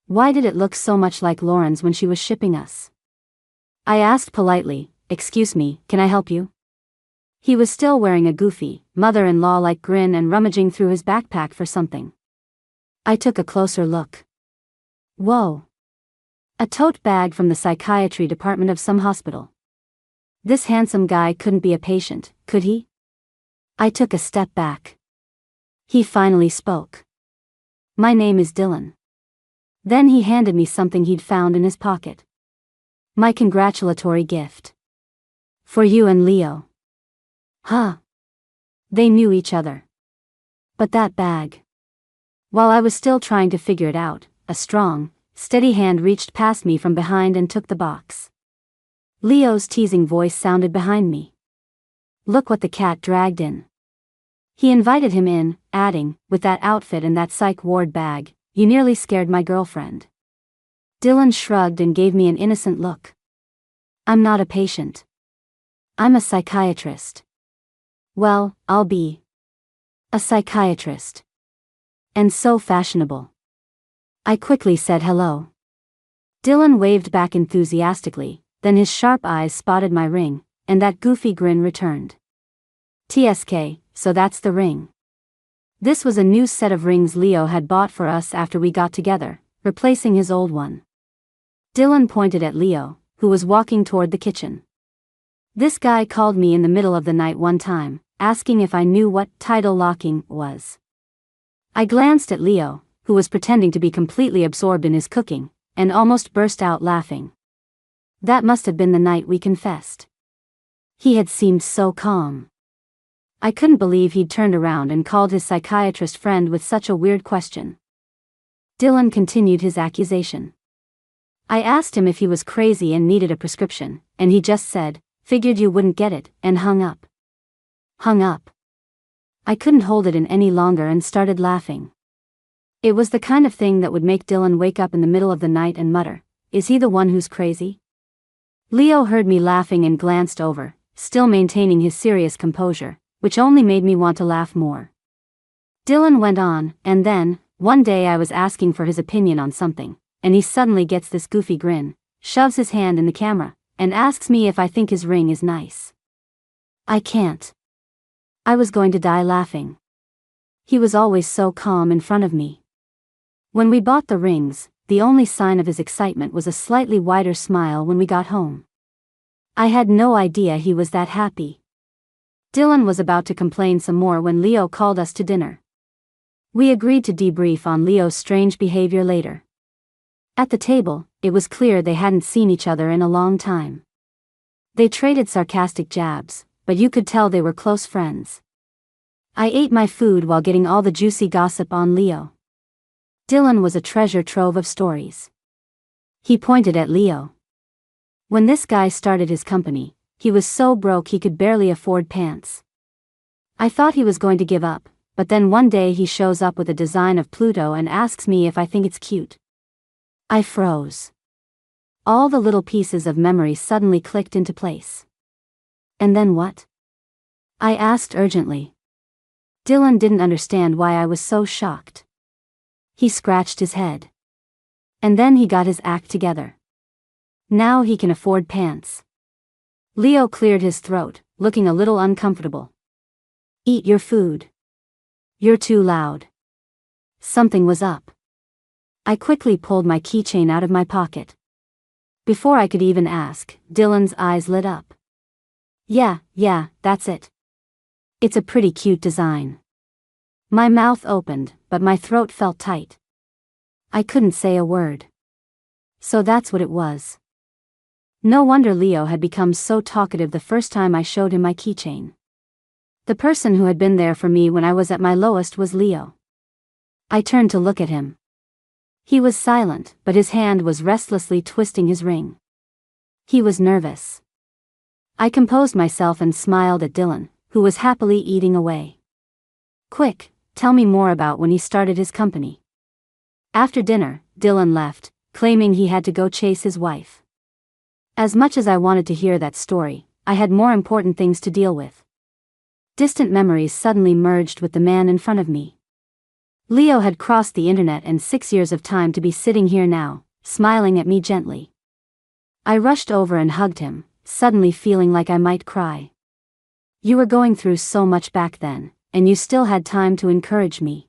Why did it look so much like Lauren's when she was shipping us? I asked politely, excuse me, can I help you? He was still wearing a goofy, mother-in-law-like grin and rummaging through his backpack for something. I took a closer look. Whoa! A tote bag from the psychiatry department of some hospital. This handsome guy couldn't be a patient, could he? I took a step back. He finally spoke. My name is Dylan. Then he handed me something he'd found in his pocket. My congratulatory gift. For you and Leo. Huh. They knew each other. But that bag. While I was still trying to figure it out, a strong, steady hand reached past me from behind and took the box. Leo's teasing voice sounded behind me. Look what the cat dragged in. He invited him in, adding, with that outfit and that psych ward bag, you nearly scared my girlfriend. Dylan shrugged and gave me an innocent look. I'm not a patient. I'm a psychiatrist. Well, I'll be a psychiatrist. And so fashionable. I quickly said hello. Dylan waved back enthusiastically, then his sharp eyes spotted my ring, and that goofy grin returned. TSK, so that's the ring. This was a new set of rings Leo had bought for us after we got together, replacing his old one. Dylan pointed at Leo, who was walking toward the kitchen. This guy called me in the middle of the night one time, asking if I knew what tidal locking was. I glanced at Leo, who was pretending to be completely absorbed in his cooking, and almost burst out laughing. That must have been the night we confessed. He had seemed so calm. I couldn't believe he'd turned around and called his psychiatrist friend with such a weird question. Dylan continued his accusation. I asked him if he was crazy and needed a prescription, and he just said, figured you wouldn't get it, and hung up. Hung up. I couldn't hold it in any longer and started laughing. It was the kind of thing that would make Dylan wake up in the middle of the night and mutter, is he the one who's crazy? Leo heard me laughing and glanced over, still maintaining his serious composure, which only made me want to laugh more. Dylan went on, and then, one day I was asking for his opinion on something, and he suddenly gets this goofy grin, shoves his hand in the camera, and asks me if I think his ring is nice. I can't. I was going to die laughing. He was always so calm in front of me. When we bought the rings, the only sign of his excitement was a slightly wider smile when we got home. I had no idea he was that happy. Dylan was about to complain some more when Leo called us to dinner. We agreed to debrief on Leo's strange behavior later. At the table, it was clear they hadn't seen each other in a long time. They traded sarcastic jabs, but you could tell they were close friends. I ate my food while getting all the juicy gossip on Leo. Dylan was a treasure trove of stories. He pointed at Leo. When this guy started his company, he was so broke he could barely afford pants. I thought he was going to give up, but then one day he shows up with a design of Pluto and asks me if I think it's cute. I froze. All the little pieces of memory suddenly clicked into place. And then what? I asked urgently. Dylan didn't understand why I was so shocked. He scratched his head. And then he got his act together. Now he can afford pants. Leo cleared his throat, looking a little uncomfortable. Eat your food. You're too loud. Something was up. I quickly pulled my keychain out of my pocket. Before I could even ask, Dylan's eyes lit up. Yeah, that's it. It's a pretty cute design. My mouth opened, but my throat felt tight. I couldn't say a word. So that's what it was. No wonder Leo had become so talkative the first time I showed him my keychain. The person who had been there for me when I was at my lowest was Leo. I turned to look at him. He was silent, but his hand was restlessly twisting his ring. He was nervous. I composed myself and smiled at Dylan, who was happily eating away. Quick, tell me more about when he started his company. After dinner, Dylan left, claiming he had to go chase his wife. As much as I wanted to hear that story, I had more important things to deal with. Distant memories suddenly merged with the man in front of me. Leo had crossed the internet and 6 years of time to be sitting here now, smiling at me gently. I rushed over and hugged him, suddenly feeling like I might cry. You were going through so much back then, and you still had time to encourage me.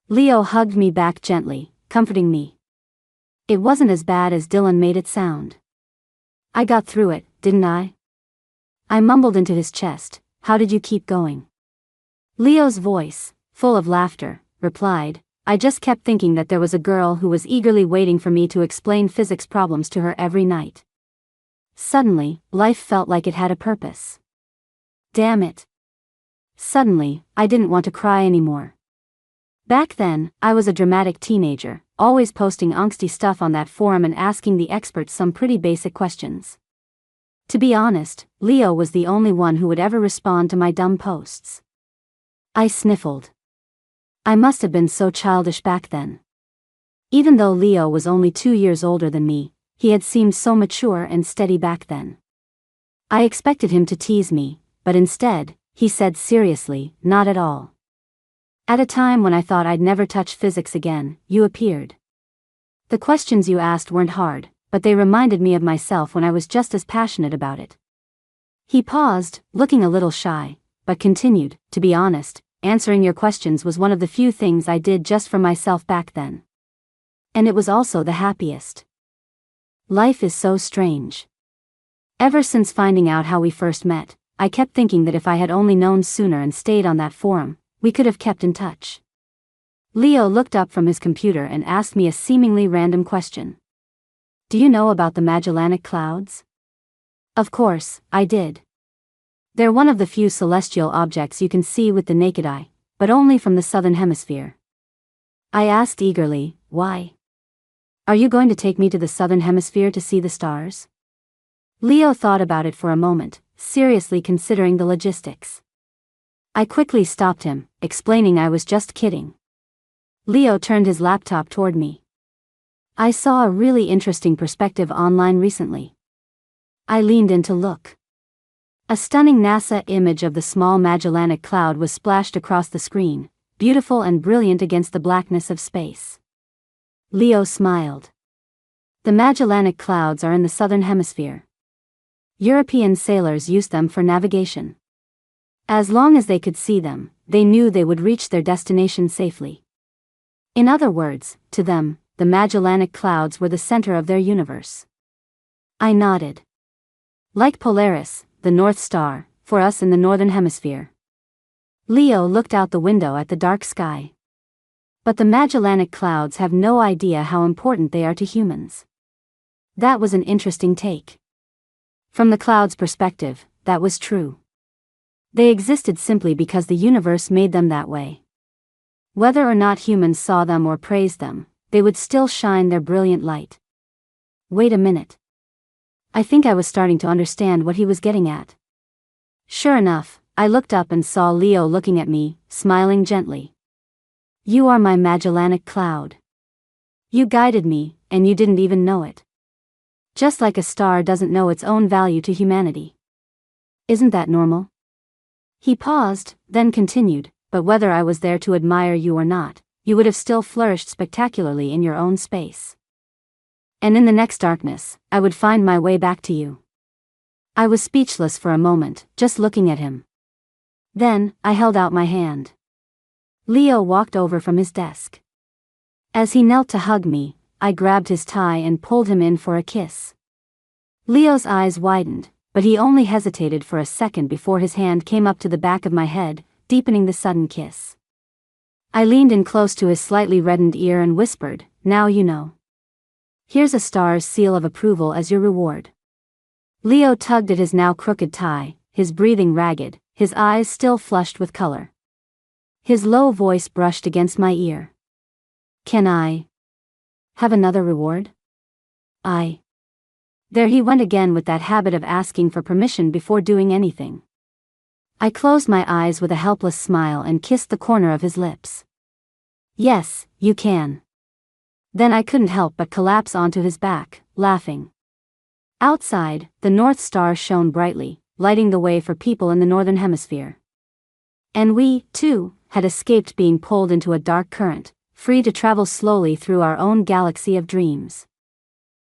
Leo hugged me back gently, comforting me. It wasn't as bad as Dylan made it sound. I got through it, didn't I? I mumbled into his chest, how did you keep going? Leo's voice, full of laughter, replied, I just kept thinking that there was a girl who was eagerly waiting for me to explain physics problems to her every night. Suddenly, life felt like it had a purpose. Damn it. Suddenly, I didn't want to cry anymore. Back then, I was a dramatic teenager, always posting angsty stuff on that forum and asking the experts some pretty basic questions. To be honest, Leo was the only one who would ever respond to my dumb posts. I sniffled. I must have been so childish back then. Even though Leo was only 2 years older than me, he had seemed so mature and steady back then. I expected him to tease me, but instead, he said seriously, not at all. At a time when I thought I'd never touch physics again, you appeared. The questions you asked weren't hard, but they reminded me of myself when I was just as passionate about it. He paused, looking a little shy, but continued, to be honest, answering your questions was one of the few things I did just for myself back then. And it was also the happiest. Life is so strange. Ever since finding out how we first met, I kept thinking that if I had only known sooner and stayed on that forum, we could have kept in touch. Leo looked up from his computer and asked me a seemingly random question. Do you know about the Magellanic Clouds? Of course, I did. They're one of the few celestial objects you can see with the naked eye, but only from the southern hemisphere. I asked eagerly, why? Are you going to take me to the southern hemisphere to see the stars? Leo thought about it for a moment, seriously considering the logistics. I quickly stopped him, explaining I was just kidding. Leo turned his laptop toward me. I saw a really interesting perspective online recently. I leaned in to look. A stunning NASA image of the small Magellanic Cloud was splashed across the screen, beautiful and brilliant against the blackness of space. Leo smiled. The Magellanic Clouds are in the southern hemisphere. European sailors used them for navigation. As long as they could see them, they knew they would reach their destination safely. In other words, to them, the Magellanic Clouds were the center of their universe. I nodded. Like Polaris, the North Star, for us in the northern hemisphere. Leo looked out the window at the dark sky. But the Magellanic Clouds have no idea how important they are to humans. That was an interesting take. From the clouds' perspective, that was true. They existed simply because the universe made them that way. Whether or not humans saw them or praised them, they would still shine their brilliant light. Wait a minute. I think I was starting to understand what he was getting at. Sure enough, I looked up and saw Leo looking at me, smiling gently. You are my Magellanic Cloud. You guided me, and you didn't even know it. Just like a star doesn't know its own value to humanity. Isn't that normal? He paused, then continued, but whether I was there to admire you or not, you would have still flourished spectacularly in your own space. And in the next darkness, I would find my way back to you. I was speechless for a moment, just looking at him. Then, I held out my hand. Leo walked over from his desk. As he knelt to hug me, I grabbed his tie and pulled him in for a kiss. Leo's eyes widened, but he only hesitated for a second before his hand came up to the back of my head, deepening the sudden kiss. I leaned in close to his slightly reddened ear and whispered, "Now you know. Here's a star's seal of approval as your reward." Leo tugged at his now crooked tie, his breathing ragged, his eyes still flushed with color. His low voice brushed against my ear. "Can I have another reward?" There he went again with that habit of asking for permission before doing anything. I closed my eyes with a helpless smile and kissed the corner of his lips. "Yes, you can." Then I couldn't help but collapse onto his back, laughing. Outside, the North Star shone brightly, lighting the way for people in the Northern Hemisphere. And we, too, had escaped being pulled into a dark current, free to travel slowly through our own galaxy of dreams.